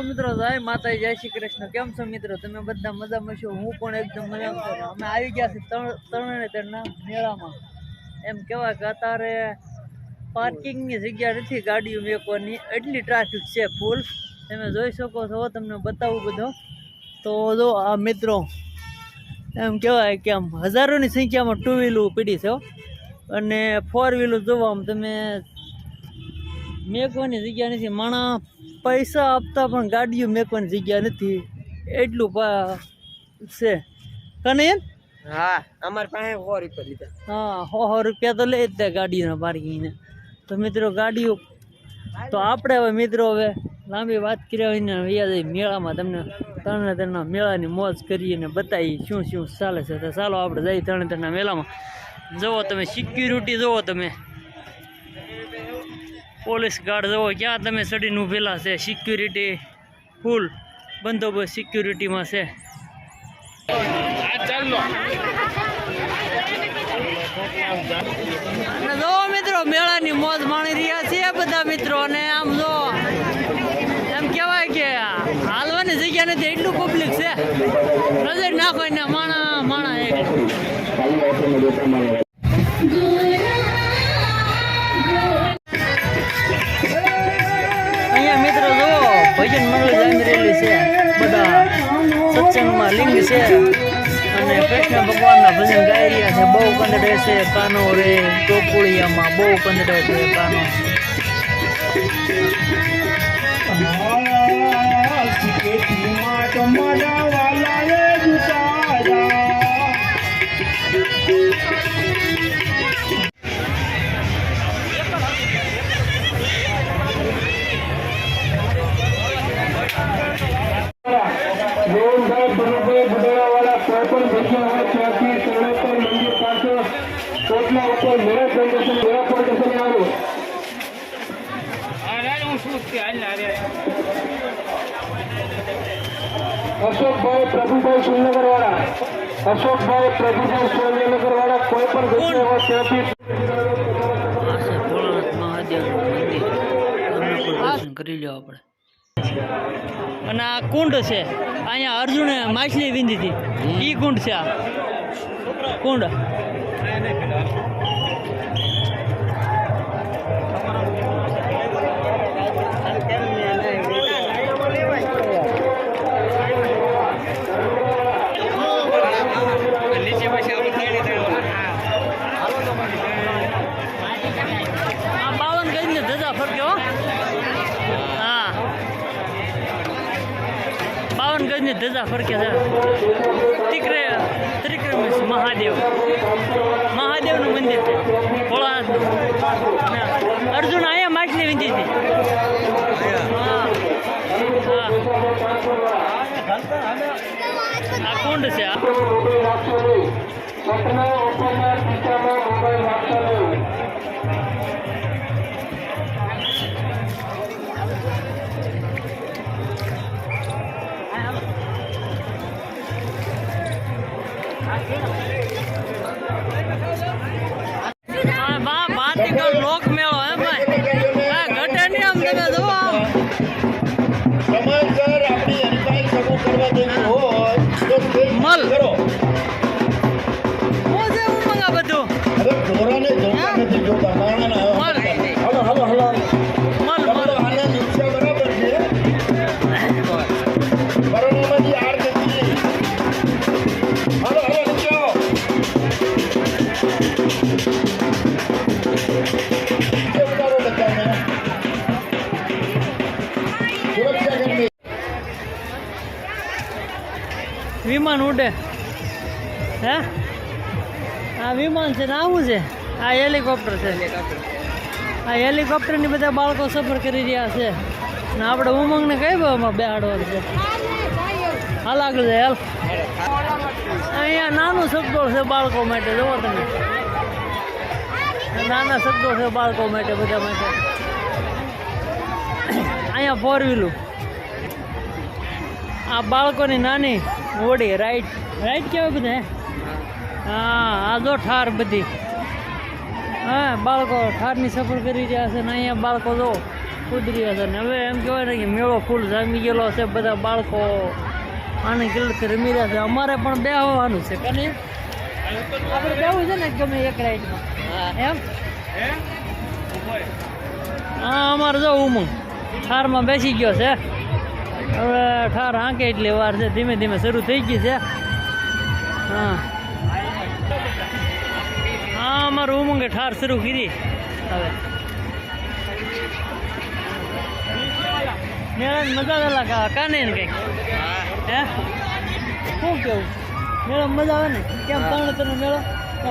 મિત્રો, જય માતાજી, જય શ્રી કૃષ્ણ। કેમ છો મિત્રો? તમે બધા મજામાં છો? હું પણ એકદમ મજામાં છું। અમે આવી ગયા છીએ તરણેતરના મેળામાં। એમ કહેવાય કે અત્યારે પાર્કિંગની જગ્યા નથી ગાડીઓ મેકવાની, એટલી ટ્રાફિક છે ફૂલ। તમે જોઈ શકો છો, તમને બતાવું બધો તો જો આ મિત્રો એમ કહેવાય કે આમ હજારોની સંખ્યામાં ટુ વ્હીલો પડી છે અને ફોર વ્હીલો જોવા આમ તમે મેકવાની જગ્યા નથી। માણા પૈસા આપતા પણ ગાડીઓ મેકવાની જગ્યા નથી, એટલું છે કને? હા, અમાર પાસે 100 રૂપિયા લીધા। હા, 100 રૂપિયા તો લે જ તે ગાડીના પાર્કિંગને। તો મિત્રો ગાડીઓ તો આપણે હવે મિત્રો હવે લાંબી વાત કર્યા વિના વૈયા મેળામાં તમને તરણેતરના મેળાની મોજ કરીને બતાવી શું શું ચાલે છે। તો ચાલો આપણે જઈએ તરણેતરના મેળામાં। જુઓ તમે સિક્યુરિટી, જુઓ તમે પોલીસ ગાર્ડ, જુઓ ક્યાં તમે ચડીને ઊભેલા છે। સિક્યુરિટી ફૂલ બંદોબસ્ત સિક્યુરિટીમાં છે। જો મિત્રો મેળાની મોજ માણી રહ્યા છીએ બધા મિત્રો, અને આમ જો એમ કહેવાય કે હાલવાની જગ્યા નથી, એટલું પબ્લિક છે, નજર નાખો ને માણા માણા અહીંયા મિત્રો જો ભજન મંડળ જામી રહેલી છે, બધા સત્સંગમાં લિંગ છે અને કૃષ્ણ ભગવાનના ભજન ગાઈ રહ્યા છે। બહુ કંદડે છે કાનો રે ટોપુળિયામાં, બહુ કંદડે છે કાનો। અશોકભાઈ પ્રભુભાઈ સુરેન્દ્રનગર વાળા, અશોકભાઈ પ્રભુભાઈ સુરેન્દ્રનગર વાળા કોઈ પણ જગ્યાએ ત્યાંથી કરી લો આપણે। અને આ કુંડ છે, અહીંયા અર્જુને માછલી વીંધી હતી, ઈ કુંડ છે આ કુંડ। ગજની ધજા ફરકે છે। ત્રિક્રમેશ મહાદેવનું મંદિર છે ભોળાનાથનું। અર્જુન અહીંયા માછલી વીંધી હતી। આ કુંડ છે। લોક મેળો એમ ઘટે નહીં, આમ તમે જો આમ સમયસર આપણી હરીફાઈ શરૂ કરવા દેવી હોય તો મલ કરો। હું છે ઉમંગા બધું હવે ઢોરાને જોતા નથી, જોતા માણાના મલ હલો હલો હલો મલ મલ આને દિવસે બરાબર છે બરોડામાંથી આર જતી હલો હલો નીચે વિમાન ઉડે હે? આ વિમાન છે ને આવું છે, આ હેલિકોપ્ટર છે। આ હેલિકોપ્ટરની બધા બાળકો સફર કરી રહ્યા છે ને આપણે ઉમંગને કઈ બામાં બેહાડવાનું છે। હાલ આગળ જાય હાલ। અહીંયા નાનું સગડોળ છે બાળકો માટે, જુઓ તમે નાના સગડોળ છે બાળકો માટે, બધા માટે। અહીંયા ફોર વ્હીલો, આ બાળકોની નાની ઓડી રાઈડ કહેવાય બધા। હા, આ જો ઠાર બધી, હા બાળકો ઠારની સફર કરી રહ્યા છે ને અહીંયા બાળકો જો કુદરી છે ને હવે એમ કહેવાય ને કે મેળો ફૂલ જામી ગયેલો છે, બધા બાળકો આને કિલ્લતથી રમી રહ્યા છે. અમારે પણ બેહવાનું છે કને આપણે બેહવું છે ને ગમે એક રાઈડમાં એમ. હા અમારે જો ઉમંગ ઠારમાં બેસી ગયો છે. હવે ઠાર હાંકે એટલી વાર છે, ધીમે ધીમે શરૂ થઈ ગઈ છે. હા હા અમારું ઉમંગે ઠાર શરૂ કરી હવે. મેળાની મજા પેલા કાને ને કંઈક હે શું કેવું મેળામાં મજા આવે ને? કેમ તરણેતરનો મેળો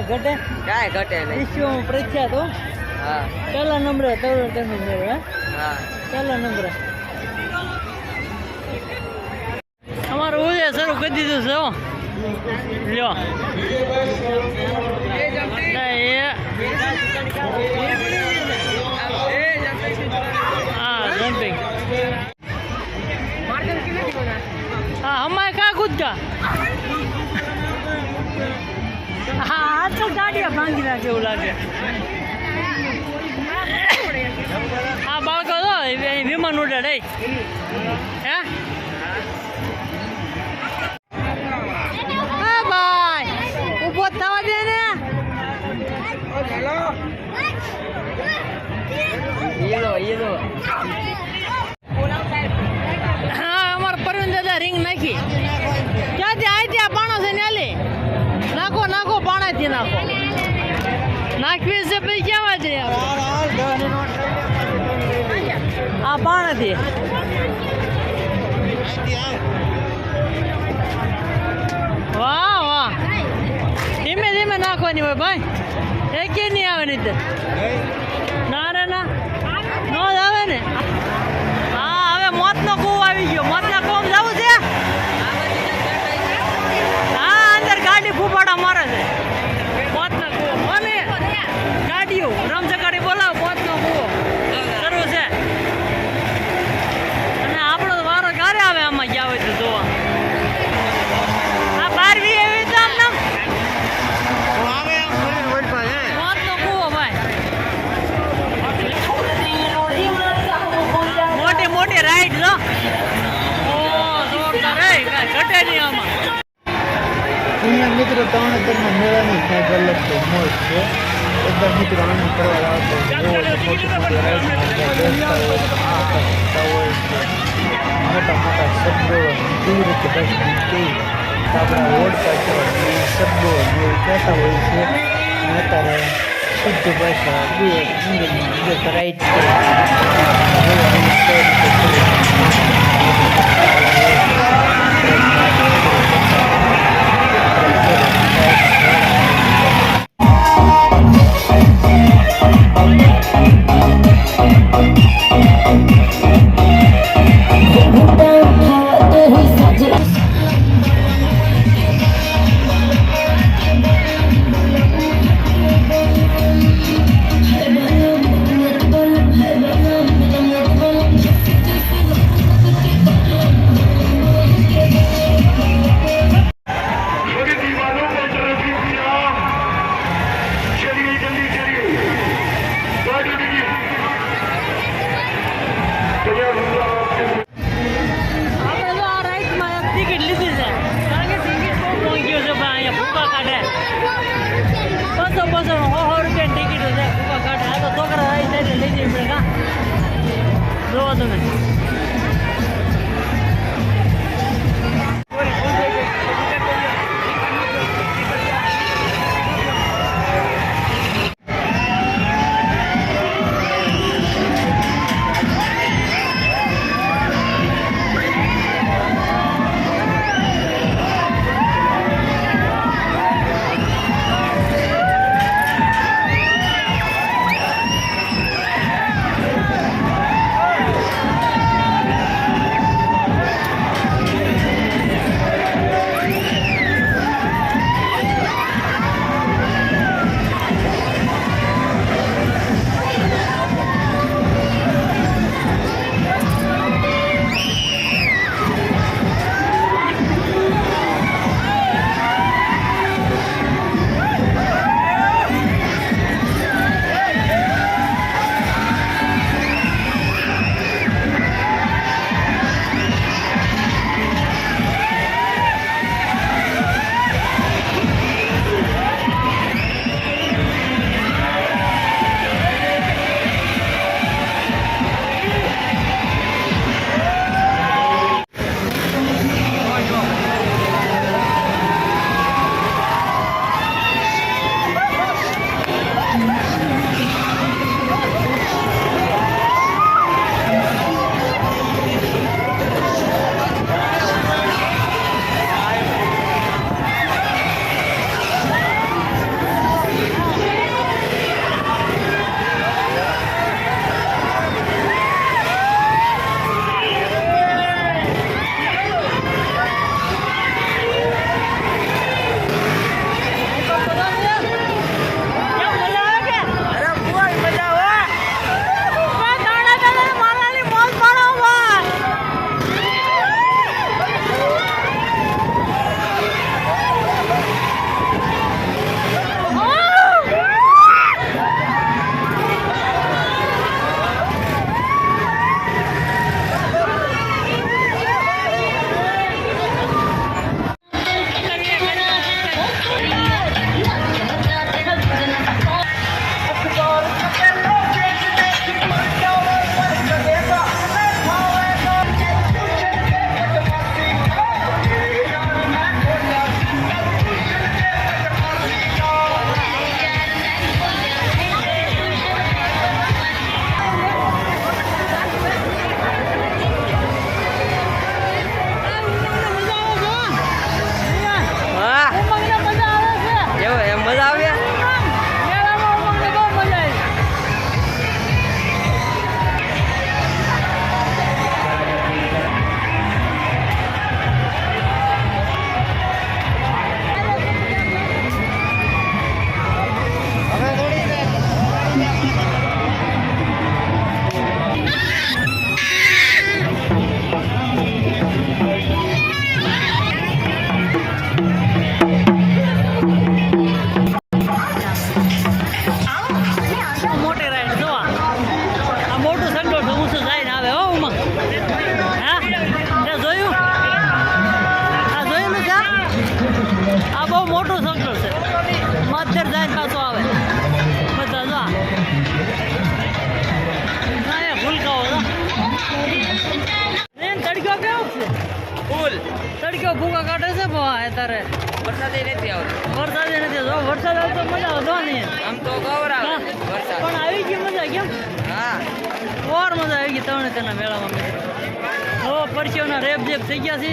ઘટે? કાંઈ ઘટે નહીં. વિશ્વમાં પ્રખ્યાત હો. હા પહેલા નંબરે તરણેતરનો મેળો હે હા પહેલા નંબરે. અમારું ઉદય શરૂ કરી દીધું છે હો. લ્યો હા જમ્પિંગ हाँ हमारे कहाँ कूद का हाँ आज तो गाड़ियाँ भांगी ना केवल लागे हाँ बाळको तो विमान उड़े रे हैं हाँ भाई ऊपर थवा दे ने ये लो हाँ हमारे परवीन दादा रिंग नाखी क्या थी आई थी पाणो से न्याले नाखो नाखो पाणा थी नाखो नाखवी से पे क्या बात है यार हाँ पाणा थी वाह वाह धीमे धीमे नाखो नहीं भाई एक ही नहीं आवे नहीं तो ना रे ना नो आवे ने हाँ હવે મોતનો કૂવો આવી ગયો. મોતના કૂવામાં જવું છે? હા અંદર ગાડી ફૂફાડા મારે છે. મોતના કૂવો અને ગાડીઓ રમઝગાડી બોલાવો. મોતનો કૂવો શરૂ છે અને આપણો તો વારો ક્યારે આવે આમાં ગયા હોય તો જોવા. આ 12વી એવી તો આમ નામ મોતનો કૂવો ભાઈ. મોટી મોટી રાઈડ લો. ઓ જોરદાર રે કાંઈ ઘટે નહીં આમાં. અહીંયા મિત્રો તરણેતરના મેળાની કંઈક અલગ તો મોજ છે. બધા મિત્રો આનંદ કરવા આવતો હોય છે. મોટી મોટી રાઈડમાં બધા બેસતા હોય છે, ખાતા હોય છે. મોટા મોટા શબ્દો કેવી રીતે બસની કેવી આપણા ઓળખા છે શબ્દો એવું કહેતા હોય છે. અને અત્યારે શુદ્ધ ભાષા બે ઇંગ્લિશમાં જે રાઈટ છે ફૂલ તડક્યો ભૂકા કાઢે છે ભાઈ અત્યારે વરસાદ નથી આવતો વરસાદ નથી જો વરસાદ આવતો મજા આવતો નહીં આમ તો ગૌર આવે વરસાદ પણ આવી ગઈ મજા કેમ હા ઓર મજા આવી ગઈ તરણેતરના મેળામાં મિત્રો. હવે પરસેવના રેપ જેપ થઈ ગયા છે.